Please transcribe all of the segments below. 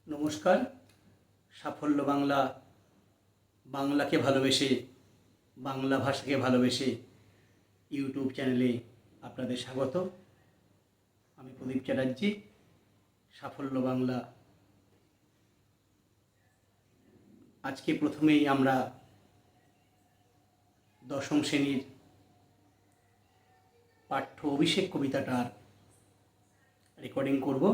নমস্কার। সাফল্য বাংলা, বাংলাকে ভালোবেসে, বাংলা ভাষাকে ভালোবেসে ইউটিউব চ্যানেলে আপনাদের স্বাগত। আমি প্রদীপ চ্যাটার্জি। সাফল্য বাংলা। আজকে প্রথমেই আমরা দশম শ্রেণীর পাঠ্য অভিষেক কবিতাটার রেকর্ডিং করব।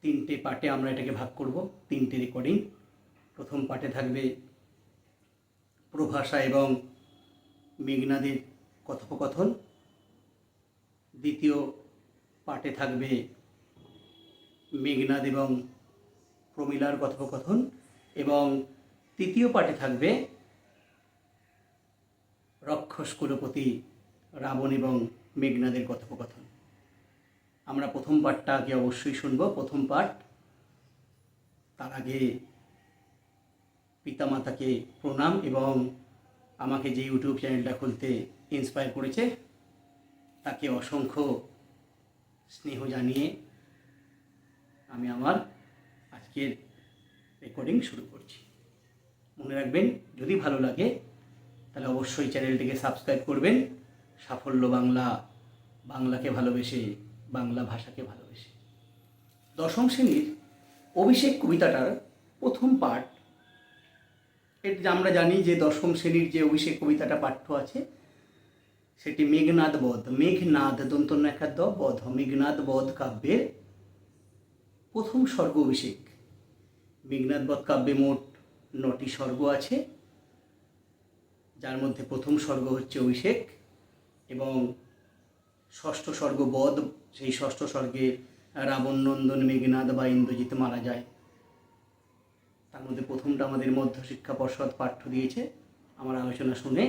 তিনটে পার্টে আমরা এটাকে ভাগ করব, তিনটে রেকর্ডিং। প্রথম পার্টে থাকবে প্রভাষা এবং মেঘনাদের কথোপকথন। দ্বিতীয় পার্টে থাকবে মেঘনাদ এবং প্রমীলার কথোপকথন। এবং তৃতীয় পার্টে থাকবে রক্ষস কুলপতি রাবণ এবং মেঘনাদের কথোপকথন। আমরা প্রথম পার্টটা আগে অবশ্যই শুনব, প্রথম পার্ট। তার আগে পিতামাতাকে প্রণাম এবং আমাকে যে ইউটিউব চ্যানেলটা খুলতে ইন্সপায়ার করেছে তাকে অসংখ্য স্নেহ জানিয়ে আমি আমার আজকের রেকর্ডিং শুরু করছি। মনে রাখবেন, যদি ভালো লাগে তাহলে অবশ্যই চ্যানেলটিকে সাবস্ক্রাইব করবেন। সাফল্য বাংলা, বাংলাকে ভালোবেসে, বাংলা ভাষাকে ভালোবেসে। দশম শ্রেণীর অভিষেক কবিতাটার প্রথম পাঠ। এটা আমরা জানি যে দশম শ্রেণীর যে অভিষেক কবিতাটা পাঠ্য আছে সেটি মেঘনাদ বধ। মেঘনাদ দন্তন্য একাদ বধ, মেঘনাদ বধ কাব্যের প্রথম স্বর্গ অভিষেক। মেঘনাদ বধ কাব্যে মোট 9টি স্বর্গ আছে, যার মধ্যে প্রথম স্বর্গ হচ্ছে অভিষেক এবং ষষ্ঠ স্বর্গ বধ। সেই ষষ্ঠ স্বর্গে রাবণ নন্দন মেঘনাদ বা ইন্দ্রজিৎ মারা যায়। তার মধ্যে প্রথমটা আমাদের মধ্যশিক্ষা পর্ষদ পাঠ্য দিয়েছে। আমার আলোচনা শুনে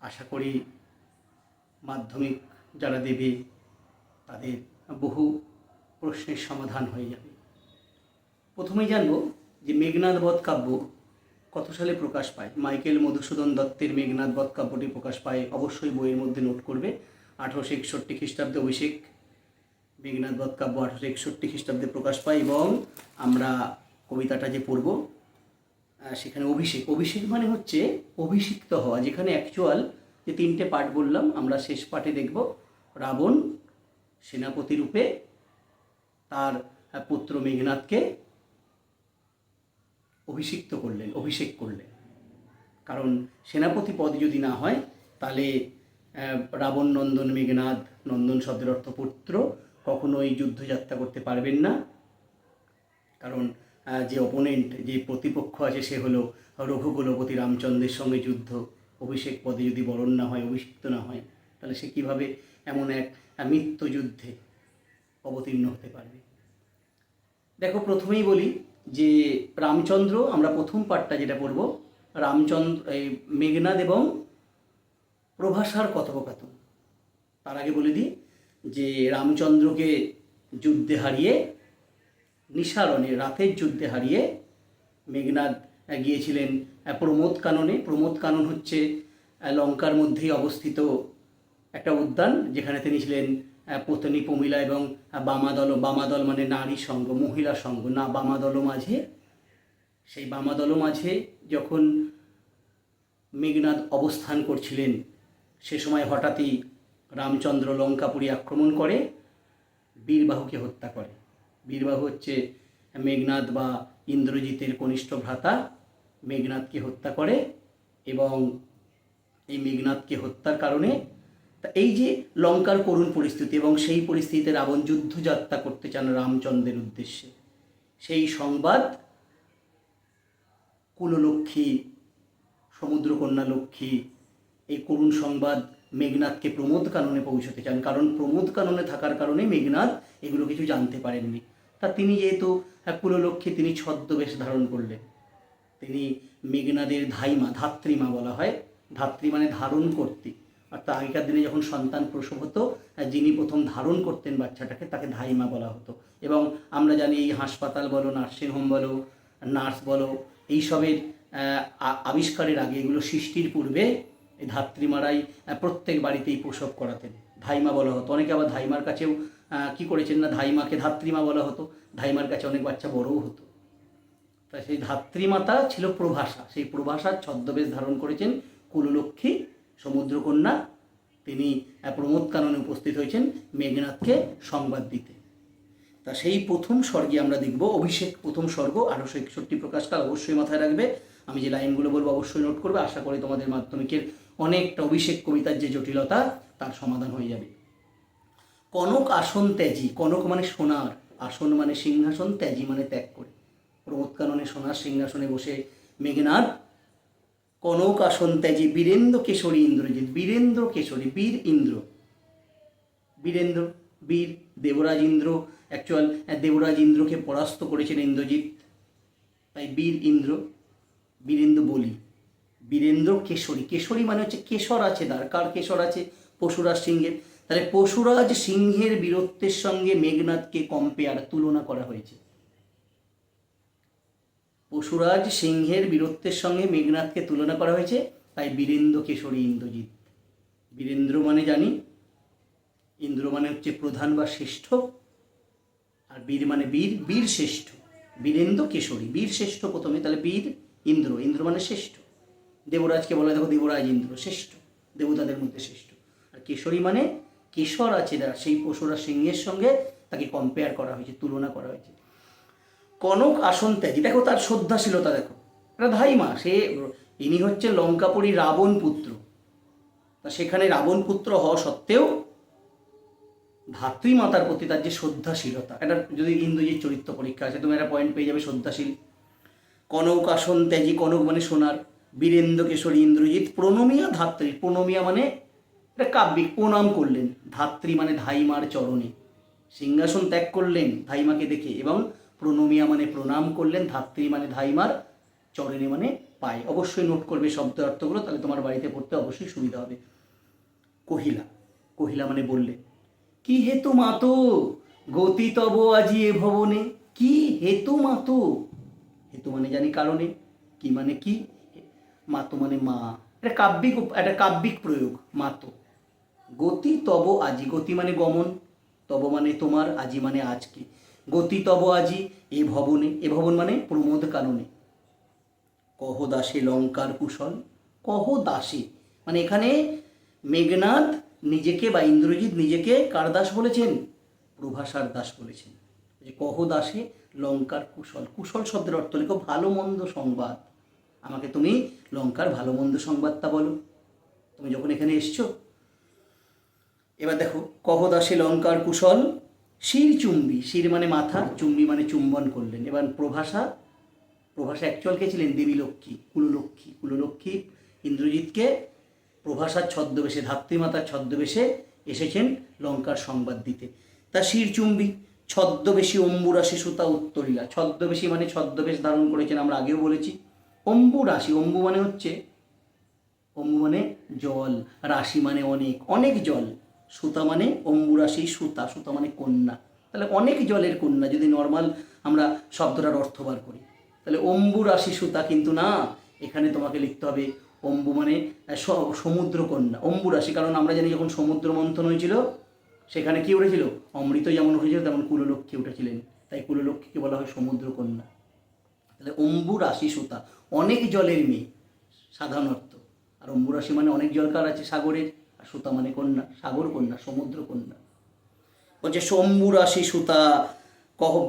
আশা করি মাধ্যমিক যারা দেবে তাদের বহু প্রশ্নের সমাধান হয়ে যাবে। প্রথমেই জানব যে মেঘনাদ বধ কাব্য কত সালে প্রকাশ পায়। মাইকেল মধুসূদন দত্তের মেঘনাদ বধ কাব্যটি প্রকাশ পায়, অবশ্যই বইয়ের মধ্যে নোট করবে, 1861 খ্রিস্টাব্দে অভিষেক। মেঘনাদ বধ কাব্য 1861 খ্রিস্টাব্দে প্রকাশ পায় এবং আমরা কবিতাটা যে পড়ব সেখানে অভিষেক, অভিষেক মানে হচ্ছে অভিষিক্ত হওয়া। যেখানে অ্যাকচুয়াল যে তিনটে পাঠ বললাম, আমরা শেষ পাঠে দেখব রাবণ সেনাপতি রূপে তার পুত্র মেঘনাদকে অভিষিক্ত করলেন, অভিষেক করলেন। কারণ সেনাপতি পদ যদি না হয় তাহলে রাবণ নন্দন মেঘনাদ, নন্দন শব্দের অর্থ পুত্র, কখনোই যুদ্ধযাত্রা করতে পারবেন না। কারণ যে অপোনেন্ট, যে প্রতিপক্ষ আছে সে হলো রঘুকুলপতি রামচন্দ্রের সঙ্গে যুদ্ধ। অভিষেক পদে যদি বরণ না হয়, অভিষিক্ত না হয়, তাহলে সে কীভাবে এমন এক মৃত্যুযুদ্ধে অবতীর্ণ হতে পারবে। দেখো, প্রথমেই বলি যে রামচন্দ্র, আমরা প্রথম পাঠটা যেটা পড়ব, রামচন্দ্র এই মেঘনাদ এবং প্রভাষার কথোপকথন। তার আগে বলে দিই যে রামচন্দ্রকে যুদ্ধে হারিয়ে, নিশারণে রাতের যুদ্ধে হারিয়ে মেঘনাদ গিয়েছিলেন প্রমোদ কাননে। প্রমোদ কানন হচ্ছে লঙ্কার মধ্যেই অবস্থিত একটা উদ্যান, যেখানে তিনি ছিলেন পত্নী প্রমীলা এবং বামাদল। বামাদল মানে নারী সঙ্গ, মহিলা সঙ্গ, না বামাদল মাঝে। সেই বামাদল মাঝে যখন মেঘনাদ অবস্থান করছিলেন সে সময় হঠাৎই রামচন্দ্র লঙ্কাপুরী আক্রমণ করে বীরবাহুকে হত্যা করে। বীরবাহু হচ্ছে মেঘনাদ বা ইন্দ্রজিতের কনিষ্ঠ ভ্রাতা। মেঘনাদকে হত্যা করে এবং এই মেঘনাদকে হত্যার কারণে এই যে লঙ্কার করুণ পরিস্থিতি, এবং সেই পরিস্থিতিতে রাবণ যুদ্ধযাত্রা করতে চান রামচন্দ্রের উদ্দেশ্যে, সেই সংবাদ কুললক্ষ্মী, সমুদ্রকন্যা লক্ষ্মী এই করুণ সংবাদ মেঘনাদকে প্রমোদ কাননে পৌঁছতে চান। কারণ প্রমোদ কাননে থাকার কারণে মেঘনাদ এগুলো কিছু জানতে পারেননি। তা তিনি যেহেতু কুললক্ষ্মী, তিনি ছদ্মবেশ ধারণ করলেন। তিনি মেঘনাদের ধাইমা, ধাত্রীমা বলা হয়। ধাত্রী মানে ধারণ করতে। অর্থাৎ আগেকার দিনে যখন সন্তান প্রসব হতো, যিনি প্রথম ধারণ করতেন বাচ্চাটাকে তাকে ধাইমা বলা হতো। এবং আমরা জানি এই হাসপাতাল বলো, নার্সিংহোম বলো, নার্স বলো, এইসবের আবিষ্কারের আগে, এগুলো সৃষ্টির পূর্বে এই ধাত্রীমারাই প্রত্যেক বাড়িতেই প্রসব করাতেন। ধাইমা বলা হতো। অনেকে আবার ধাইমার কাছেও কি করেছেন না, ধাইমাকে ধাত্রীমা বলা হতো, ধাইমার কাছে অনেক বাচ্চা বড়ও হতো। তাই সেই ধাত্রীমাতা ছিল প্রভাষা, সেই প্রভাষার ছদ্মবেশ ধারণ করেছেন কুললক্ষ্মী সমুদ্রকন্যা। তিনি প্রমোদ কাননে উপস্থিত হয়েছেন মেঘনাদকে সংবাদ দিতে। তা সেই প্রথম স্বর্গে আমরা দেখব অভিষেক, প্রথম স্বর্গ 1861 প্রকাশকাল, অবশ্যই মাথায় রাখবে। আমি যে লাইনগুলো বলবো অবশ্যই নোট করবে, আশা করি তোমাদের মাধ্যমিকের অনেকটা অভিষেক কবিতার যে জটিলতা তার সমাধান হয়ে যাবে। কনক আসন ত্যাজি, কনক মানে সোনার, আসন মানে সিংহাসন, ত্যাজি মানে ত্যাগ করে। প্রমোদ কাননে সোনার সিংহাসনে বসে মেঘনাদ কনক আসন ত্যাজি বীরেন্দ্র কেশরী ইন্দ্রজিৎ, বীরেন্দ্র কেশরী, বীর ইন্দ্র, বীরেন্দ্র বীর, দেবরাজ ইন্দ্র, অ্যাকচুয়াল দেবরাজ ইন্দ্রকে পরাস্ত করেছেন ইন্দ্রজিৎ, তাই বীর ইন্দ্র, বীরেন্দ্র বলি, বীরেন্দ্র কেশরী, কেশরী মানে হচ্ছে কেশর আছে তার, কার কেশর আছে? পশুরাজ সিংহের। তাহলে পশুরাজ সিংহের বীরত্বের সঙ্গে মেঘনাদকে কম্পেয়ার, তুলনা করা হয়েছে। পশুরাজ সিংহের বীরত্বের সঙ্গে মেঘনাদকে তুলনা করা হয়েছে, তাই বীরেন্দ্র কেশরী ইন্দ্রজিৎ। বীরেন্দ্র মানে জানি, ইন্দ্র মানে হচ্ছে প্রধান বা শ্রেষ্ঠ, আর বীর মানে বীর, বীর শ্রেষ্ঠ। বীরেন্দ্র কেশরী, বীর শ্রেষ্ঠ প্রথমে, তাহলে বীর ইন্দ্র, ইন্দ্র মানে শ্রেষ্ঠ। দেবরাজকে বলা, দেখো দেবরাজ ইন্দ্র শ্রেষ্ঠ, দেবতাদের মধ্যে শ্রেষ্ঠ। আর কেশরী মানে কেশর আছে না, সেই পশুরাজ সিংহের সঙ্গে তাকে কম্পেয়ার করা হয়েছে, তুলনা করা হয়েছে। কনক আসন ত্যাজি, দেখো তার শ্রদ্ধাশীলতা, দেখো এটা ধাইমা, সে ইনি হচ্ছে লঙ্কাপুরী রাবণ পুত্র, তা সেখানে রাবণ পুত্র হওয়া সত্ত্বেও ধাত্রীমাতার প্রতি তার যে শ্রদ্ধাশীলতা, এটা যদি ইন্দ্রজিৎ চরিত্র পরীক্ষা আছে তুমি একটা পয়েন্ট পেয়ে যাবে, শ্রদ্ধাশীল। কনক আসন ত্যাজি, কনক মানে সোনার, বীরেন্দ্র কেশরী ইন্দ্রজিৎ প্রণমিয়া ধাত্রী, প্রণমিয়া মানে এটা কাব্যিক, প্রণাম করলেন, ধাত্রী মানে ধাইমার চরণে, সিংহাসন ত্যাগ করলেন ধাইমাকে দেখে, এবং প্রণমিয়া মানে প্রণাম করলেন, ধাত্রী মানে ধাইমার চরণে মানে পায়। অবশ্যই নোট করবে শব্দ অর্থগুলো, তাহলে তোমার বাড়িতে পড়তে অবশ্যই সুবিধা হবে। কহিলা, কহিলা মানে বললে, কি হেতু মাতো গতি তব আজি এ ভবনে, কি হেতু মাতো, হেতু মানে জানি কারণে, কি মানে কি, মাতো মানে মা, এটা কাব্যিক, একটা কাব্যিক প্রয়োগ, মাতো। গতি তব আজি, গতি মানে গমন, তব মানে তোমার, আজি মানে আজকে, গতি তব আজি এ ভবনে, এ ভবন মানে প্রমোদ কাননে। কহ দাসে লঙ্কার কুশল, কহ দাসে মানে এখানে মেঘনাদ নিজেকে বা ইন্দ্রজিৎ নিজেকে কার দাস বলেছেন? প্রভাষার দাস বলেছেন। যে কহ দাসে লঙ্কার কুশল, কুশল শব্দের অর্থ লেখো ভালো মন্দ সংবাদ, আমাকে তুমি লঙ্কার ভালো মন্দ সংবাদটা বলো, তুমি যখন এখানে এসছো। এবার দেখো, কহ দাসে লঙ্কার কুশল, শির চুম্বি, শির মানে মাথা, চুম্বি মানে চুম্বন করলেন। এবার প্রভাষা, প্রভাষা অ্যাকচুয়াল কে ছিলেন? দেবী লক্ষ্মী, কুললক্ষ্মী, কুললক্ষ্মী ইন্দ্রজিৎকে প্রভাষার ছদ্মবেশে, ধাত্রীমাতার ছদ্মবেশে এসেছেন লঙ্কার সংবাদ দিতে। তা শিরচুম্বী, ছদ্মবেশী অম্বুরাশি সুতা উত্তরীলা, ছদ্মবেশী মানে ছদ্মবেশ ধারণ করেছেন, আমরা আগেও বলেছি। অম্বুরাশি, অম্বু মানে হচ্ছে, অম্বু মানে জল, রাশি মানে অনেক, অনেক জল, সুতা মানে অম্বুরাশি সুতা, সুতা মানে কন্যা, তাহলে অনেক জলের কন্যা যদি নর্মাল আমরা শব্দটার অর্থ বার করি, তাহলে অম্বুরাশি সুতা কিন্তু না, এখানে তোমাকে লিখতে হবে অম্বু মানে সমুদ্র কন্যা, অম্বুরাশি, কারণ আমরা জানি যখন সমুদ্র মন্থন হয়েছিল সেখানে কি উঠেছিল? অমৃত যেমন হয়েছিল তেমন কুললক্ষ্মী উঠেছিলেন, তাই কুললক্ষ্মীকে বলা হয় সমুদ্র কন্যা। তাহলে অম্বুরাশি সুতা, অনেক জলের মেয়ে সাধারণ অর্থ, আর অম্বুরাশি মানে অনেক জল কার আছে? সাগরের, আর সুতা মানে কন্যা, সাগর কন্যা, সমুদ্র কন্যা। বলছে অম্বুরাশি সুতা,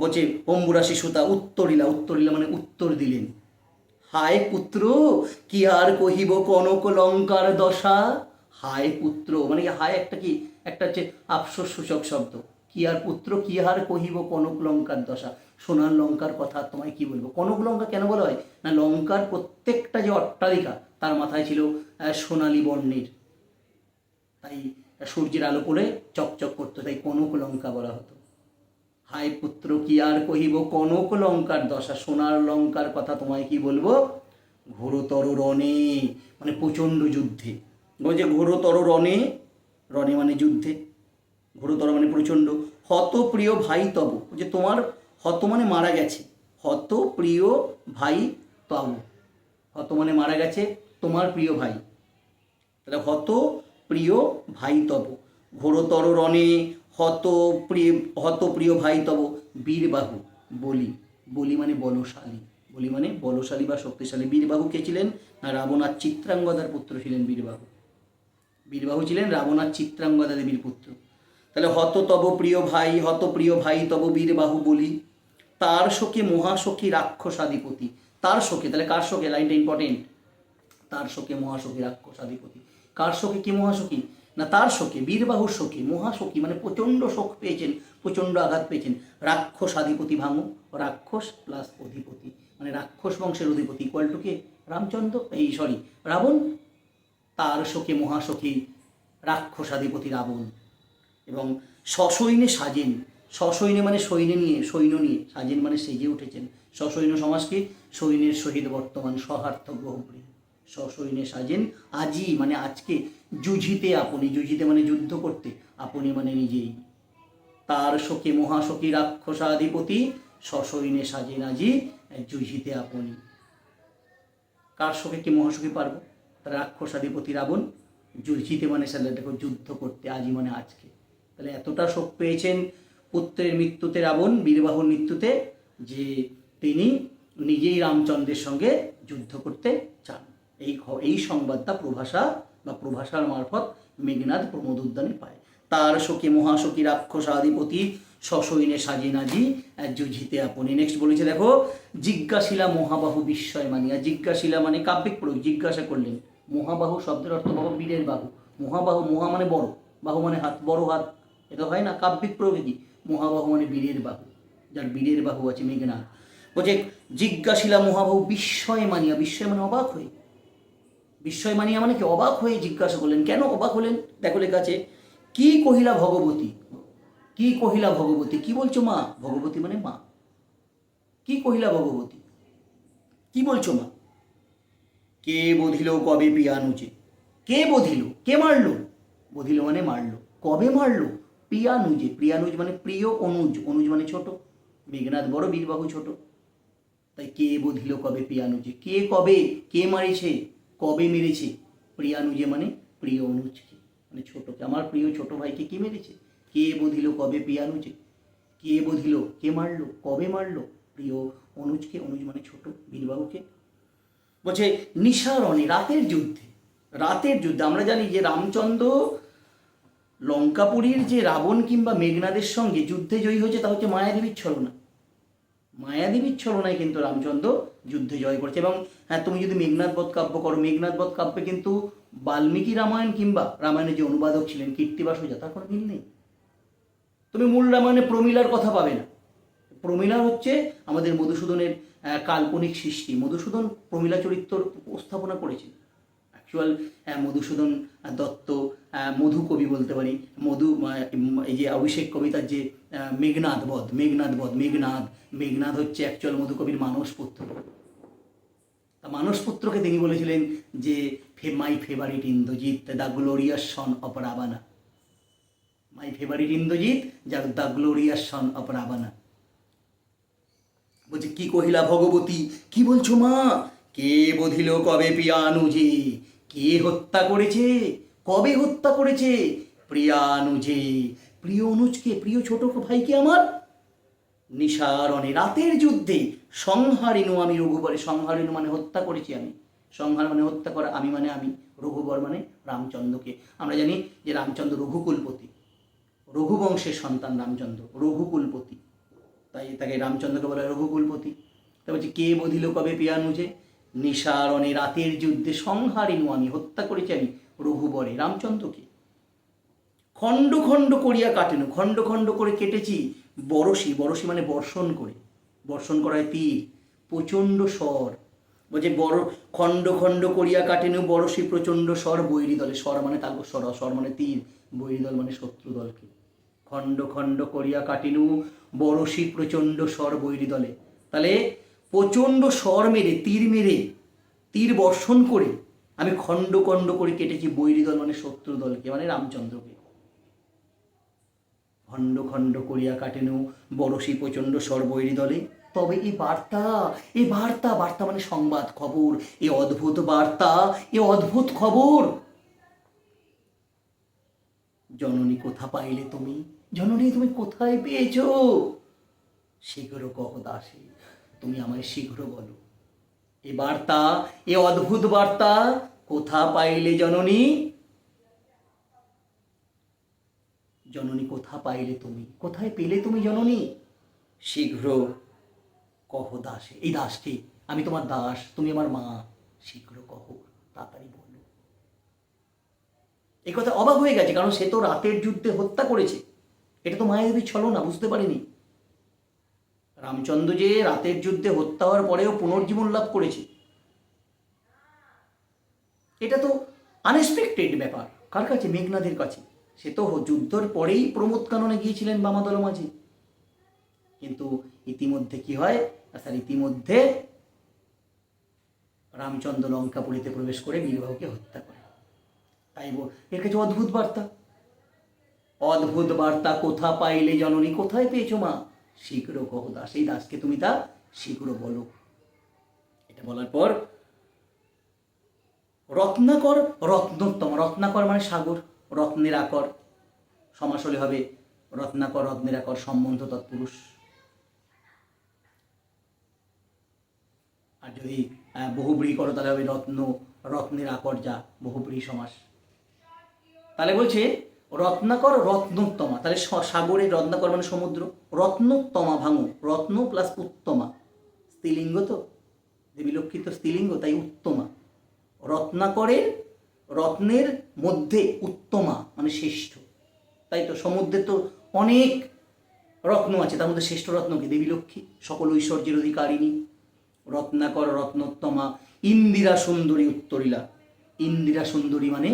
বলছে অম্বুরাশি সুতা উত্তরিলা, উত্তরিলা মানে উত্তর দিলেন, হায় পুত্র কি আর কহিব কনক লঙ্কার দশা, হায় পুত্র মানে হায় একটা কি, একটা হচ্ছে আফসোস সূচক শব্দ, কি আর পুত্র কি আর কহিব কনক লঙ্কার দশা, সোনার লঙ্কার কথা তোমায় কি বলবো। কনক লঙ্কা কেন বলা হয় না, লঙ্কার প্রত্যেকটা যে অট্টালিকা তার মাথায় ছিল সোনালী বর্ণের, তাই সূর্যের আলো পড়ে চকচক করতো, তাই কনক লঙ্কা বলা হতো। হায় পুত্র কি আর কহিব কনক লঙ্কার দশা, সোনার লঙ্কার কথা তোমায় কি বলবো। ঘোরতর রণে মানে প্রচণ্ড যুদ্ধে, বলছে ঘোরতর রণে, রণে মানে যুদ্ধে, ঘোরতর মানে প্রচণ্ড, হত প্রিয় ভাই তব, যে তোমার হত মানে মারা গেছে, হত প্রিয় ভাই তব, হত মানে মারা গেছে তোমার প্রিয় ভাই, তাহলে হত প্রিয় ভাই তব, ঘোরতর রণে হত প্রিয় হত প্রিয় ভাই তব বীরবাহু বলি, বলি মানে বলশালী, বলি মানে বলশালী বা শক্তিশালী। বীরবাহু কে ছিলেন? না রাবণ আর চিত্রাঙ্গদার পুত্র ছিলেন বীরবাহু। বীরবাহু ছিলেন রাবণ আর চিত্রাঙ্গদা দেবীর পুত্র। তাহলে হত তব প্রিয় ভাই, হত প্রিয় ভাই তব বীরবাহু বলি, তার শোকে মহাশোকী রাক্ষসাধিপতি। তার শোকে, তাহলে কার শোকে? লাইনটা ইম্পর্টেন্ট। তার শোকে মহাশোকী রাক্ষসাধিপতি। কার শোকে? কি মহাশোকী? না তার শোকে, বীরবাহুর শোকে। মহাশোকী মানে প্রচণ্ড শোক পেয়েছেন, প্রচণ্ড আঘাত পেয়েছেন। রাক্ষসাধিপতি ভাঙো, রাক্ষস প্লাস অধিপতি মানে রাক্ষস বংশের অধিপতি ইকুয়াল টু কে? রামচন্দ্র, রাবণ। তার শোকে মহাশোকী রাক্ষসাধিপতি রাবণ। এবং সসৈন্যে সাজেন, সসৈন্যে মানে সৈন্য নিয়ে, সাজেন মানে সেজে উঠেছেন। সসৈন্য সমাজকে সৈন্যের সহিত বর্তমান সহার্থক বহুব্রী। সসৈন্যে সাজেন আজি মানে আজকে, যুঝিতে আপনি, যুঝিতে মানে যুদ্ধ করতে, আপনি মানে নিজেই। তার শোকে মহাশোকী রাক্ষসাধিপতি, সসৈন্যে সাজেন আজি যুঝিতে আপনি। কার শোকে কি মহাশোকী পারব? তার রাক্ষসাধিপতি রাবণ। যুঝিতে মানে স্যার দেখো যুদ্ধ করতে, আজি মানে আজকে। তাহলে এতটা শোক পেয়েছেন পুত্রের মৃত্যুতে রাবণ, বীরবাহুর মৃত্যুতে, যে তিনি নিজেই রামচন্দ্রের সঙ্গে যুদ্ধ করতে চান। এই সংবাদটা প্রভাষার মারফত মেঘনাদ প্রমোদ উদ্যানে পায়। তার শোকে মহাশোকী রাক্ষসাধিপতি, সসৈন্যে সাজেন আজি যুঝিতে আপনি। নেক্সট বলেছে দেখো, জিজ্ঞাসিলা মহাবাহু বিস্ময় মানিয়া। জিজ্ঞাসিলা মানে কাব্যিক প্রয়োগ, জিজ্ঞাসা করলেন। মহাবাহু শব্দের অর্থ বাহু, বীরের বাহু। মহাবাহু, মহা মানে বড়, বাহু মানে হাত, বড় হাত, এটা হয় না কাব্যিক প্রয়োগে কি? মহাবাহু মানে বীরের বাহু, যার বীরের বাহু আছে মেঘনাদ। বলছে জিজ্ঞাসিলা মহাবাহু বিস্ময় মানিয়া, বিস্ময় মানে অবাক হয়ে, বিস্ময় মানিয়া মানে কি? অবাক হয়ে জিজ্ঞাসা করলেন। কেন অবাক হলেন? দেখো লেখা আছে, কি কহিলা ভগবতী, কি কহিলা ভগবতী। কি বলছো মা? ভগবতী মানে মা। কি কহিলা ভগবতী, কি বলছো মা? কে বধিল কবে পিয়ানুজে। কে বধিল? কে মারলো? বধিল মানে মারলো। কবে মারলো? পিয়ানুজে, প্রিয়ানুজ মানে প্রিয় অনুজ, অনুজ মানে ছোট। মেঘনাদ বড়, বীরবাহু ছোট। তাই কে বধিল কবে পিয়ানুজে, কে কবে, কে মারিছে, কবে মেরেছে। প্রিয়ানুজে মানে প্রিয় অনুজকে, মানে ছোটকে, আমার প্রিয় ছোট ভাইকে কে মেরেছে? কে বধিল কবে পিয়ানুজে, কে বধিল, কে মারলো, কবে মারলো প্রিয় অনুজকে, অনুজ মানে ছোট, বীরবাহুকে। বলছে নিশারণে, রাতের যুদ্ধে, রাতের যুদ্ধে। আমরা জানি যে রামচন্দ্র লঙ্কাপুরীর যে রাবণ কিংবা মেঘনাদের সঙ্গে যুদ্ধে জয়ী হয়েছে, তা হচ্ছে মায়াদেবীর ছলনা। মায়াদেবীর ছলনায় কিন্তু রামচন্দ্র যুদ্ধে জয় করেছে। এবং হ্যাঁ, তুমি যদি মেঘনাদ বধ কাব্য করো, মেঘনাদ বধ কাব্যে কিন্তু বাল্মীকি রামায়ণ কিংবা রামায়ণের যে অনুবাদক ছিলেন কীর্তিবাস ওঝা, তার কোনো মিল নেই। তুমি মূল রামায়ণে প্রমীলার কথা পাবে না। প্রমীলা হচ্ছে আমাদের মধুসূদনের কাল্পনিক সৃষ্টি। মধুসূদন প্রমীলা চরিত্র উপস্থাপনা করেছেন। অ্যাকচুয়াল মধুসূদন দত্ত মধু কবি বলতে পারি। এই যে অভিষেক কবিতার যে মেঘনাদ বধ, মেঘনাদ হচ্ছে অ্যাকচুয়াল মধুকবির মানস পুত্র। তা মানস পুত্রকে তিনি বলেছিলেন যে my favourite Indrajit, the glorious son of রাবানা। My favourite Indrajit, যার দ্য গ্লোরিয়াস সন অফ রাবানা। বলছে কি কহিলা ভগবতী, কি বলছো মা? কে বধিল কবে পিয়ানুজে, কে হত্যা করেছে, কবে হত্যা করেছে? প্রিয়ানুজে, প্রিয় অনুজকে, প্রিয় ছোট ভাইকে আমার। নিশারণে, রাতের যুদ্ধে। সংহারিনু আমি রঘুবরে, সংহারিনু মানে হত্যা করেছি আমি, সংহার মানে হত্যা করা, আমি মানে আমি, রঘুবর মানে রামচন্দ্রকে। আমরা জানি যে রামচন্দ্র রঘুকুলপতি, রঘুবংশের সন্তান রামচন্দ্র, রঘুকুলপতি, তাই তাকে রামচন্দ্রকে বলা হয় রঘুকুলপতি। তা বলছে কে বধিল কবে পিয়ানুজে, নিশারণে রাতের যুদ্ধে। সংহারিনু আমি, হত্যা করেছি আমি রঘুবরে, রামচন্দ্রকে। খণ্ড খণ্ড করিয়া কাটেন, খণ্ড খণ্ড করে কেটেছি বরশি, বরশি মানে বর্ষণ করে, বর্ষণ করায় তীর, প্রচণ্ড স্বর। বলছে বড় খণ্ড খণ্ড করিয়া কাটেন বরশি প্রচণ্ড স্বর বৈরী দলে। স্বর মানে তালস্বর, স্বর মানে তীর, বৈরী দল মানে শত্রু দলকে। খণ্ড খণ্ড করিয়া কাটিনু বরশি প্রচণ্ড স্বর বৈরী দলে। তাহলে প্রচণ্ড স্বর মেরে, তীর বর্ষণ করে আমি খণ্ড খণ্ড করে কেটেছি বৈরী দল মানে শত্রু দলকে, মানে রামচন্দ্রকে। খণ্ড খণ্ড করিয়া কাটেনু বরশি প্রচণ্ড স্বর বৈরী দলে। তবে এই বার্তা মানে সংবাদ, খবর, এ অদ্ভুত বার্তা, এ অদ্ভুত খবর জননী কোথা পাইলে তুমি, জননী তুমি কোথায় পেয়েছো? শীঘ্র কহ দাসী, তুমি আমায় শীঘ্র বলো। এ বার্তা, এ অদ্ভুত বার্তা কোথা পাইলে জননী? জননী কোথা পাইলে তুমি, কোথায় পেলে তুমি জননী? শীঘ্র কহ দাসে, এই দাসকে, আমি তোমার দাস, তুমি আমার মা, শীঘ্র কহ, তাড়াতাড়ি বলো। এই কথা অবাক হয়ে গেছে, কারণ সে তো রাতের যুদ্ধে হত্যা করেছে। এটা তো মায়াদেবীর ছলনা, বুঝতে পারিনি। রামচন্দ্র যে রাতের যুদ্ধে হত্যা হওয়ার পরেও পুনর্জীবন লাভ করেছে, এটা তো আনএক্সপেক্টেড ব্যাপার। কার কাছে? মেঘনাদের কাছে। সে তো যুদ্ধের পরেই প্রমোদ কাননে গিয়েছিলেন বামাদল মাঝি, কিন্তু ইতিমধ্যে কি হয়, স্যার ইতিমধ্যে রামচন্দ্র লঙ্কাপুরীতে প্রবেশ করে বীরবাহুকে হত্যা করে। তাই এর কাছে অদ্ভুত বার্তা, অদ্ভুত বার্তা কোথা পাইলে জননী, কোথায় পেয়েছো মা? শীঘ্র কহ দাস, এই দাসকে তুমি তা শীঘ্র বলো। এটা বলার পর রত্নাকর, রত্নোত্তম, রত্নাকর মানে সাগর, রত্নের আকর, সমাস হলে হবে রত্নাকর, রত্নের আকর, সম্বন্ধ তৎপুরুষ। আর যদি বহুব্রী করো তাহলে হবে রত্ন, রত্নের আকর, যা বহুব্রী সমাস। তাহলে বলছে রত্নাকর রত্নোত্তমা, তাহলে সাগরে রত্নাকর মানে সমুদ্র, রত্নোত্তমা ভাঙো, রত্ন প্লাস উত্তমা, স্ত্রীলিঙ্গ তো, দেবী লক্ষ্মী তো স্ত্রীলিঙ্গ, তাই উত্তমা। রত্নাকরের, রত্নের মধ্যে উত্তমা মানে শ্রেষ্ঠ, তাই তো সমুদ্রে তো অনেক রত্ন আছে, তার মধ্যে শ্রেষ্ঠ রত্নকে দেবী লক্ষ্মী, সকল ঐশ্বর্যের অধিকারিণী। রত্নাকর রত্নোত্তমা ইন্দিরা সুন্দরী উত্তরীলা। ইন্দিরা সুন্দরী মানে,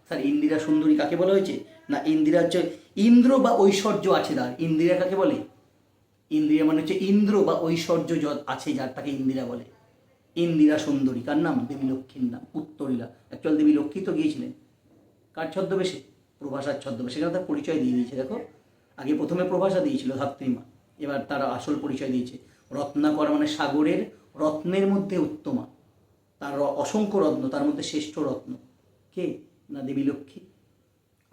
স্যার ইন্দিরা সুন্দরী কাকে বলা হয়েছে? না, ইন্দিরা হচ্ছে ইন্দ্র বা ঐশ্বর্য আছে তার। ইন্দিরা কাকে বলে? ইন্দিরা মানে হচ্ছে ইন্দ্র বা ঐশ্বর্য আছে যার, তাকে ইন্দিরা বলে। ইন্দিরা সুন্দরী কার নাম? দেবী লক্ষ্মীর নাম। উত্তরীলা, অ্যাকচুয়াল দেবী লক্ষ্মী তো গিয়েছিলেন কার ছদ্মবেশে? প্রভাষার ছদ্মবেশে। সেখানে তার পরিচয় দিয়ে দিয়েছে, দেখো আগে প্রথমে প্রভাষা দিয়েছিল ধাত্রীমা, এবার তার আসল পরিচয় দিয়েছে। রত্নাকর মানে সাগরের, রত্নের মধ্যে উত্তমা, তার অসংখ্য রত্ন, তার মধ্যে শ্রেষ্ঠ রত্ন কে? না দেবী লক্ষ্মী।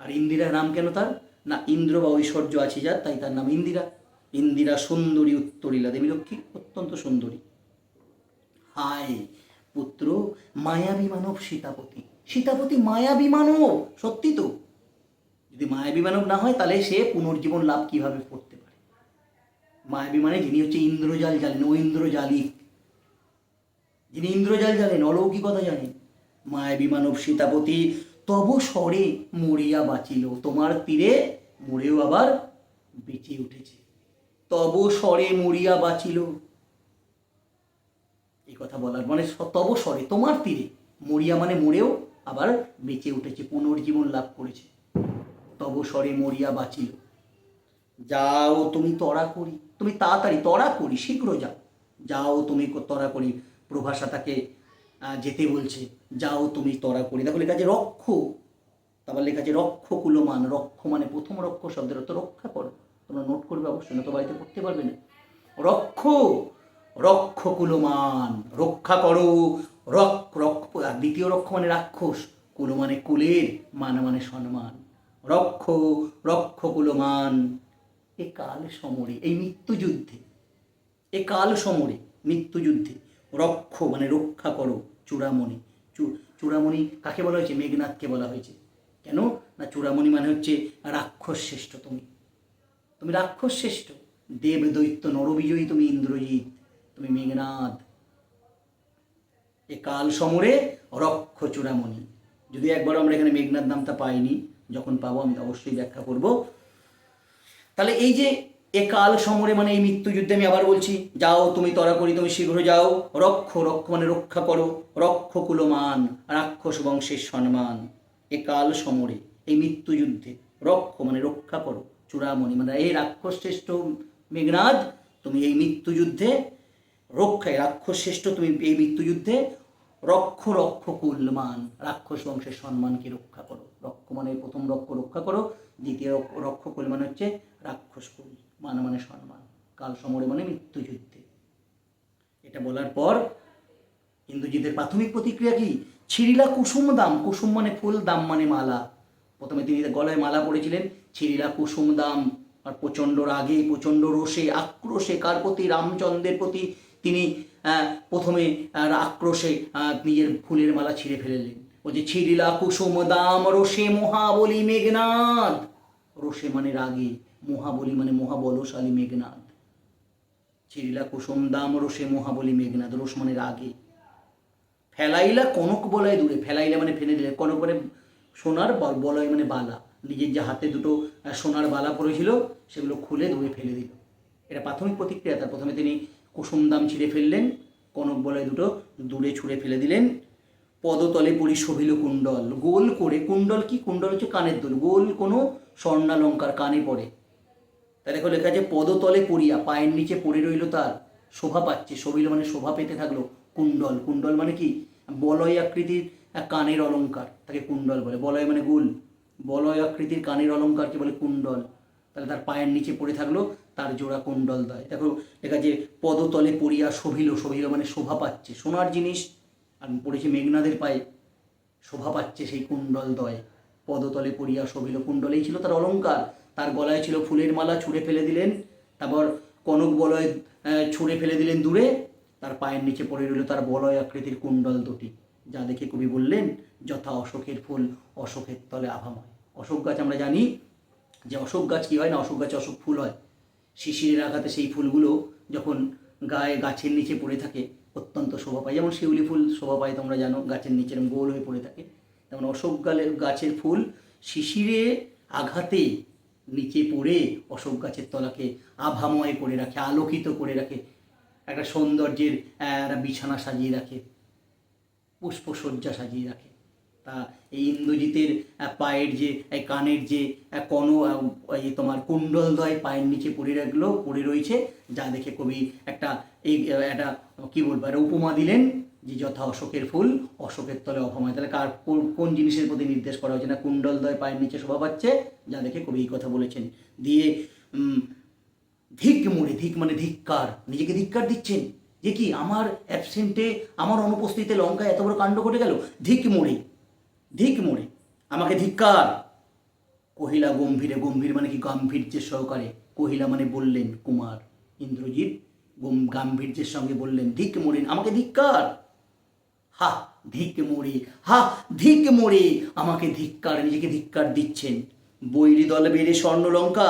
আর ইন্দিরা নাম কেন তার? না ইন্দ্র বা ঐশ্বর্য আছে যার, তাই তার নাম ইন্দিরা। ইন্দিরা সুন্দরী উত্তরীলা, দেবী লক্ষ্মী অত্যন্ত সুন্দরী। হায় পুত্র মায়াবী মানব সীতাপতি, সীতাপতি মায়াবী মানব, সত্যি তো। যদি মায়াবী মানব না হয় তাহলে সে পুনর্জীবন লাভ কিভাবে করতে পারে? মায়াবী মানে যিনি হচ্ছে ইন্দ্রজাল জানেন, ও ইন্দ্রজালিক, যিনি ইন্দ্রজাল জানেন, অলৌকিকতা জানেন। মায়াবী মানব সীতাপতি তব স্বরে মরিয়া বাঁচিল, তোমার তীরে মরেও আবার বেঁচে উঠেছে। তব স্বরে মরিয়া বাঁচিল, এই কথা বলার মানে তব স্বরে, তোমার তীরে, মরিয়া মানে মরেও আবার বেঁচে উঠেছে, পুনর্জীবন লাভ করেছে। তব স্বরে মরিয়া বাঁচিল। যাও তুমি তড়া করি, তুমি তাড়াতাড়ি তড়া করি, শীঘ্র যাও, যাও তুমি তড়া করি। প্রভাষা তাকে যেতে বলছে, যাও তুমি তড়া করি। দেখো লেখা আছে রক্ষ, তারপর লেখা আছে রক্ষ কুলমান। রক্ষ মানে প্রথম রক্ষ শব্দের অর্থ রক্ষা করো, তোমরা নোট করবে অবশ্যই, না তো বাড়িতে পড়তে পারবে না। রক্ষ, রক্ষ কুলমান, রক্ষা করো। রক্ষ, দ্বিতীয় রক্ষ মানে রাক্ষস, কুল মানে কুলের, মান মানে সম্মান। রক্ষ, রক্ষ কুলমান এ কাল সমরে, এই মৃত্যুযুদ্ধে, এ কাল সমরে মৃত্যুযুদ্ধে। রক্ষ মানে রক্ষা করো, চূড়ামণি। চূড়ামণি কাকে বলা হয়েছে? মেঘনাদকে বলা হয়েছে। কেন না, চূড়ামণি মানে হচ্ছে রাক্ষস শ্রেষ্ঠ, তুমি, তুমি রাক্ষস শ্রেষ্ঠ, দেব দৈত্য নরবিজয়ী, তুমি ইন্দ্রজিৎ, তুমি মেঘনাদ। এ কাল সমরে রক্ষ চূড়ামণি। যদি একবার আমরা এখানে মেঘনাদ নামটা পাইনি, যখন পাবো আমি অবশ্যই ব্যাখ্যা করব। তাহলে এই যে এ কাল সমরে মানে এই মৃত্যুযুদ্ধে, আমি আবার বলছি, যাও তুমি তড়া করি, তুমি শীঘ্র যাও। রক্ষ, রক্ষ মানে রক্ষা করো, রক্ষ কুলমান রাক্ষস বংশের সম্মান। এ কাল সমরে এই মৃত্যুযুদ্ধে, রক্ষ মানে রক্ষা করো, চূড়ামণি মানে এই রাক্ষস শ্রেষ্ঠ মেঘনাদ, তুমি এই মৃত্যুযুদ্ধে রক্ষায়, রাক্ষস শ্রেষ্ঠ তুমি এই মৃত্যুযুদ্ধে রক্ষ, রক্ষ কুলমান রাক্ষস বংশের সম্মানকে রক্ষা করো। রক্ষ মানে প্রথম রক্ষ রক্ষা করো, দ্বিতীয় রক্ষ কুল মানে হচ্ছে রাক্ষস কুল, মান মানে সম্মান। কাল সমরে মানে মৃত্যুযুদ্ধে। এটা বলার পর ইন্দ্রজিতের প্রাথমিক প্রতিক্রিয়া কি? ছিরিলা কুসুম দাম, কুসুম মানে ফুল, দাম মানে মালা। প্রথমে তিনি গলায় মালা পরেছিলেন, ছিরিলা কুসুম দাম আর প্রচণ্ড রাগে, প্রচণ্ড রোষে, আক্রোশে, কার প্রতি? রামচন্দ্রের প্রতি তিনি প্রথমে আক্রোশে নিজের ফুলের মালা ছিঁড়ে ফেললেন। ও যে ছিঁড়িলা কুসুম দাম রোষে মহাবলী মেঘনাদ। রোষে মানে রাগে, মহাবলী মানে মহাবলশালী মেঘনাদ। ছিঁড়িলা কুসুম দাম রোষে মহাবলী মেঘনাদ, রোষ মানে রাগে। ফেলাইলা কনক বলয় দূরে, ফেলাইলা মানে ফেলে দিলে, কনক মানে সোনার, বলয় মানে বালা। নিজের যে হাতে দুটো সোনার বালা পড়েছিল সেগুলো খুলে দূরে ফেলে দিল। এটা প্রাথমিক প্রতিক্রিয়া। তার প্রথমে তিনি কুসুমদাম ছিঁড়ে ফেললেন, কনক বলয় দুটো দূরে ছুঁড়ে ফেলে দিলেন। পদতলে পরি শোভিল কুণ্ডল, গোল করে, কুণ্ডল কি? কুণ্ডল হচ্ছে কানের দুল, গোল কোনো স্বর্ণালঙ্কার কানে পড়ে। তাই দেখো লেখা আছে পদতলে পড়িয়া, পায়ের নিচে পড়ে রইল, তার শোভা পাচ্ছে। শোভিল মানে শোভা পেতে থাকলো। কুণ্ডল, কুণ্ডল মানে কি? বলয় আকৃতির কানের অলঙ্কার, তাকে কুণ্ডল বলে। বলয় মানে গোল, বলয় আকৃতির কানের অলঙ্কারকে বলে কুণ্ডল। তাহলে তার পায়ের নিচে পড়ে থাকলো তার জোড়া কুণ্ডল দয়। দেখো লেখা যে পদতলে পড়িয়া শোভিল, শোভিল মানে শোভা পাচ্ছে, সোনার জিনিস আর পড়েছে মেঘনাদের পায়ে, শোভা পাচ্ছে সেই কুণ্ডল দয়। পদতলে পড়িয়া শোভিল, কুণ্ডলেই ছিল তার অলঙ্কার। তার গলায় ছিল ফুলের মালা, ছুঁড়ে ফেলে দিলেন। তারপর কনক বলয় ছুঁড়ে ফেলে দিলেন দূরে। তার পায়ের নিচে পড়ে রইল তার বলয় আকৃতির কুণ্ডল দুটি, যা দেখে কবি বললেন যথা অশোকের ফুল অশোকের তলে আভাময়। অশোক গাছ আমরা জানি যে অশোক গাছ কী হয় না, অশোক গাছে অশোক ফুল হয়। শিশিরের আঘাতে সেই ফুলগুলো যখন গায়ে গাছের নিচে পড়ে থাকে অত্যন্ত শোভা পায়। যেমন শিউলি ফুল শোভা পায় তোমরা জানো, গাছের নিচে গোল হয়ে পড়ে থাকে। তেমন অশোক গাছের ফুল শিশিরে আঘাতে নিচে পড়ে অশোক গাছের তলাকে আভাময় করে রাখে, আলোকিত করে রাখে, একটা সৌন্দর্যের একটা বিছানা সাজিয়ে রাখে, পুষ্পসজ্জা সাজিয়ে রাখে। তা এই ইন্দ্রজিতের পায়ের যে কানের যে তোমার কুণ্ডলদ্বয় পায়ের নিচে পড়ে রয়েছে, যা দেখে কবি একটা কী বলবো, একটা উপমা দিলেন যে যথা অশোকের ফুল অশোকের তলে অভাময়। তাহলে কোন জিনিসের প্রতি নির্দেশ করা হয়েছে না? কুণ্ডলদ্বয় পায়ের নিচে শোভা পাচ্ছে, যা দেখে কবি এই কথা বলেছেন। দিয়ে ধিক মোড়ে, ধিক মানে ধিক্কার, নিজেকে ধিক্কার দিচ্ছেন যে কি আমার অ্যাবসেন্টে, আমার অনুপস্থিতিতে লঙ্কায় এত বড় কাণ্ড ঘটে গেল। ধিক মোড়ে, ধিক মোড়ে আমাকে ধিক্কার। কহিলা গম্ভীরে, গম্ভীর মানে কি? গাম্ভীর্যের সহকারে। কহিলা মানে বললেন কুমার ইন্দ্রজিৎ, গাম্ভীর্যের সঙ্গে বললেন ধিক মোড়ে আমাকে ধিক্কার। হা ধিক মোড়ে, হা ধিক মোড়ে আমাকে ধিক্কার, নিজেকে ধিক্কার দিচ্ছেন। বৈরী দল বেড়ে স্বর্ণলঙ্কা,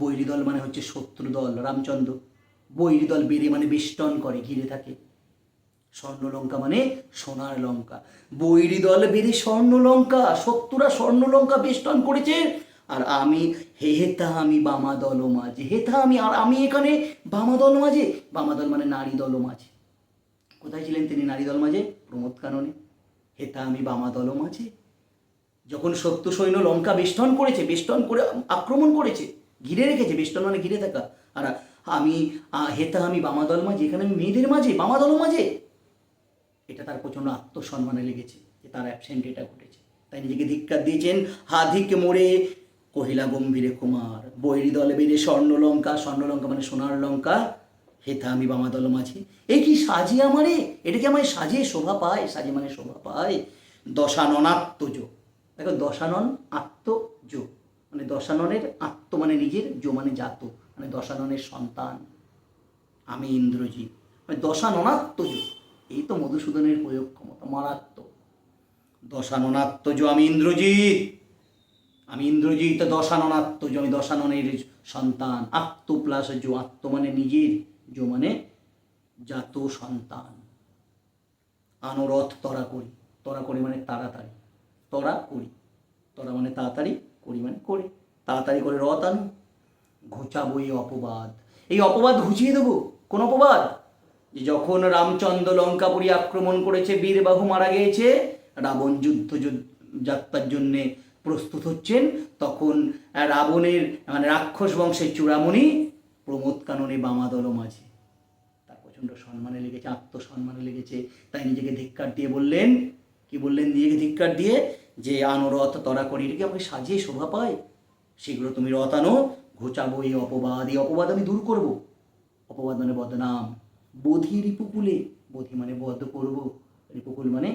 বৈরী দল মানে হচ্ছে শত্রু দল, রামচন্দ্র। বৈরী দল বেড়ে মানে বেষ্টন করে, ঘিরে থাকে। স্বর্ণলঙ্কা মানে সোনার লঙ্কা। বৈরী দল বেড়ে স্বর্ণলঙ্কা, শত্রুরা স্বর্ণলঙ্কা বেষ্টন করেছে, আর আমি হেথা আমি বামা দল মাঝে, হেথা আমি, আর আমি এখানে বামা দল মাঝে। বামা দল মানে নারী দল মাঝে। কোথায় ছিলেন তিনি নারী দল মাঝে? প্রমোদ কাননে। হেথা আমি বামা দল মাঝে। যখন শত্রু সৈন্য লঙ্কা বেষ্টন করেছে, বেষ্টন করে আক্রমণ করেছে, ঘিরে রেখেছে, বেষ্টন মানে ঘিরে থাকা, আর আমি হেথা আমি বামা দল মাঝে, এখানে আমি মেয়েদের মাঝে, বামা দল মাঝে। এটা তার প্রচণ্ড আত্মসম্মানে লেগেছে যে তার অ্যাবসেন্ট এটা ঘটেছে, তাই নিজেকে ধিক্কার দিয়েছেন। হা ধিক মোড়ে কহিলা গম্ভীরে কুমার, বৈরী দলে বেড়ে স্বর্ণলঙ্কা, স্বর্ণলঙ্কা মানে সোনার লঙ্কা, হেথা আমি বামা দল মাঝে। এই কি সাজিয়ে আমারে, এটা কি আমায় সাজিয়ে শোভা পায়? সাজে মানে শোভা পায়। দশানন আত্মজ, দেখো দশানন আত্মজ মানে দশাননের আত্ম মানে নিজের, জো মানে জাত, মানে দশাননের সন্তান আমি ইন্দ্রজিৎ, মানে দশাননাত্মজ। এই তো মধুসূদনের প্রয়োগ ক্ষমতা, মারাত্মক। দশাননাত্মজ আমি ইন্দ্রজিৎ, আমি ইন্দ্রজিৎ দশাননাত্মজ, আমি দশাননের সন্তান। আত্ম প্লাস জো, আত্ম মানে নিজের, জো মানে জাত সন্তান। আনরথ তরা করি, তরা করি মানে তাড়াতাড়ি, তরা করি, তরা মানে তাড়াতাড়ি, করি মানে করে, তাড়াতাড়ি করে রথ আনো। ঘুচাবো এই অপবাদ, এই অপবাদ ঘুচিয়ে দেবো। কোন অপবাদ? যে যখন রামচন্দ্র লঙ্কাপুরী আক্রমণ করেছে, বীরবাহু মারা গিয়েছে, রাবণ যাত্রার জন্যে প্রস্তুত হচ্ছেন, তখন রাবণের মানে রাক্ষস বংশের চূড়ামণি প্রমোদ কাননে বামা দল মাঝে। তার প্রচণ্ড সম্মানে লেগেছে, আত্মসম্মানে লেগেছে, তাই নিজেকে ধিক্কার দিয়ে বললেন, কি বললেন? নিজেকে ধিক্কার দিয়ে যে আনো রথ তরা করি, এটা কি আমাকে সাজিয়ে শোভা পায়? সেগুলো তুমি রথ আনো, ঘোচাবো এই অপবাদ, এই অপবাদ আমি দূর করব। অপবাদ মানে বদনাম। বোধি রিপুকুলে, বোধি মানে বধ করব, রিপুকুল মানে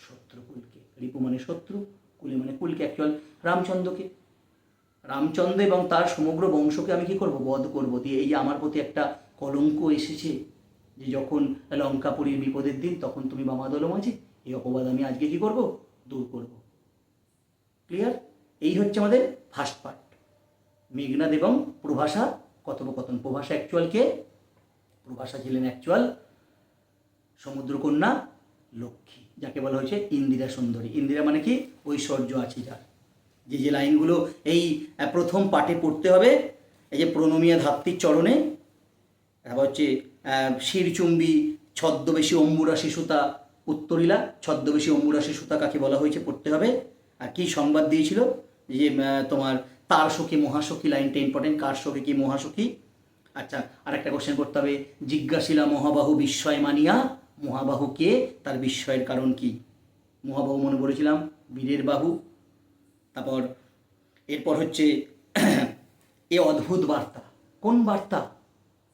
শত্রুকুলকে, রিপু মানে শত্রু, কুলে মানে কুলকে, অ্যাকচুয়াল রামচন্দ্রকে। রামচন্দ্র এবং তার সমগ্র বংশকে আমি কি করব, বধ করব। দিয়ে এই যে আমার প্রতি একটা কলঙ্ক এসেছে, যে যখন লঙ্কাপুরীর বিপদের দিন তখন তুমি বামাদল মাঝি, এই অপবাদ আমি আজকে কি করব, দূর করব। ক্লিয়ার? এই হচ্ছে আমাদের ফার্স্ট পার্ট, মেঘনাদ এবং প্রভাষা কথোপকথন। প্রভাষা অ্যাকচুয়াল কে? প্রভাষা ছিলেন অ্যাকচুয়াল সমুদ্রকন্যা লক্ষ্মী, যাকে বলা হয়েছে ইন্দিরা সুন্দরী। ইন্দিরা মানে কি? ঐশ্বর্য আছে যার। যে যে লাইনগুলো এই প্রথম পাঠে পড়তে হবে, এই যে প্রণমিয়া ধাত্রীর চরণে, তারপর হচ্ছে শিরচুম্বী ছদ্মবেশী অম্বুরা শিশুতা উত্তরিলা। ছদ্মবেশী অম্বুরা শিশুতা কাকে বলা হয়েছে পড়তে হবে। আর কি সংবাদ দিয়েছিল, যে তোমার তার সখী মহাসখী, লাইনটা ইম্পর্টেন্ট। কার সখী কি মহাসখী? আচ্ছা, আর একটা কোশ্চেন করতে হবে, জিজ্ঞাসিলা মহাবাহু বিস্ময় মানিয়া, মহাবাহু কে, তার বিস্ময়ের কারণ কি? মহাবাহু মনে বলেছিলাম বীরের বাহু। তারপর এরপর হচ্ছে এ অদ্ভুত বার্তা। কোন বার্তা?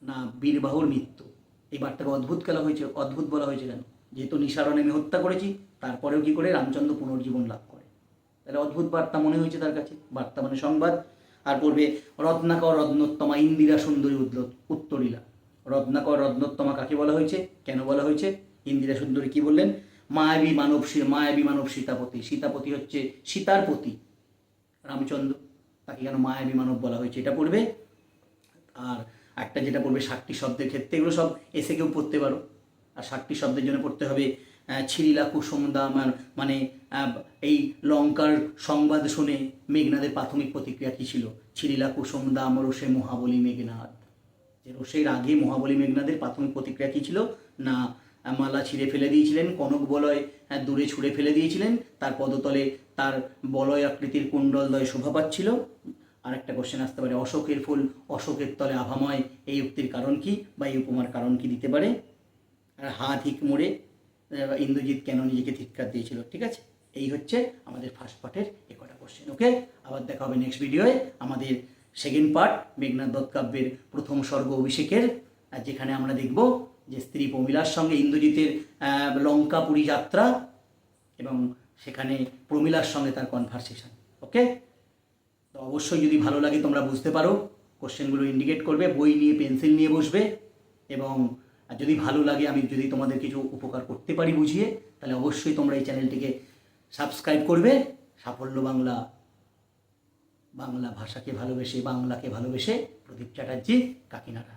না বীরবাহুর মৃত্যু। এই বার্তাকে অদ্ভুত বলা হয়েছে। অদ্ভুত বলা হয়েছে কেন? যেহেতু নিসারণে আমি হত্যা করেছি, তারপরেও কি করে রামচন্দ্র পুনর্জীবন লাভ করে, তাহলে অদ্ভুত বার্তা মনে হয়েছে তার কাছে। বার্তা মানে সংবাদ। আর পড়বে রত্নাকর রত্নোত্তমা ইন্দিরা সুন্দরী উত্তরিলা। রত্নাকর রত্নোত্তমা কাকে বলা হয়েছে, কেন বলা হয়েছে? ইন্দিরা সুন্দরী কি বললেন? মায়াবী মানব সীতাপতি। সীতাপতি হচ্ছে সীতার পতি রামচন্দ্র, তাকে কেন মায়াবী মানব বলা হয়েছে, এটা পড়বে। আর একটা যেটা পড়বে ষাটটি শব্দের ক্ষেত্রে, এগুলো সব এসে কেউ পড়তে পারো। আর ষাটটি শব্দের জন্য পড়তে হবে ছিরিলা কুসুমদা, মানে এই লঙ্কার সংবাদ শুনে মেঘনাদের প্রাথমিক প্রতিক্রিয়া কী ছিল? ছিরিলা কুসুমদাম রোষে মহাবলী মেঘনাদ। যে রোষের আগে মহাবলী মেঘনাদের প্রাথমিক প্রতিক্রিয়া কী ছিল? না মালা ছিঁড়ে ফেলে দিয়েছিলেন, কনক বলয় দূরে ছুঁড়ে ফেলে দিয়েছিলেন, তার পদতলে তার বলয় আকৃতির কুণ্ডলদ্বয় শোভা পাচ্ছিল। আর একটা কোশ্চেন আসতে পারে, অশোকের ফুল অশোকের তলে আভাময়, এই উক্তির কারণ কি, বা এই উপমার কারণ কি দিতে পারে। আর হাত হিক মোড়ে ইন্দ্রজিৎ কেন নিজেকে ধিক্কার দিয়েছিল। ঠিক আছে, এই হচ্ছে আমাদের ফার্স্ট পার্টের একটা কোশ্চেন। ওকে, আবার দেখা হবে নেক্সট ভিডিওয়ে আমাদের সেকেন্ড পার্ট, মেঘনাদ দত্ত কাব্যের প্রথম স্বর্গ অভিষেকের, যেখানে আমরা দেখব যে স্ত্রী প্রমীলার সঙ্গে ইন্দ্রজিতের লঙ্কাপুরী যাত্রা এবং সেখানে প্রমীলার সঙ্গে তার কনভারসেশন। ওকে, তো অবশ্যই যদি ভালো লাগে, তোমরা বুঝতে পারো, কোশ্চেনগুলো ইন্ডিকেট করবে, বই নিয়ে পেন্সিল নিয়ে বসবে, এবং যদি ভালো লাগে, আমি যদি তোমাদের কিছু উপকার করতে পারি বুঝিয়ে, তাহলে অবশ্যই তোমরা এই চ্যানেলটিকে সাবস্ক্রাইব করবে। সাফল্য বাংলা, বাংলা ভাষাকে ভালোবেসে, বাংলাকে ভালোবেসে, প্রদীপ চ্যাটার্জি, কাকিনাড়া।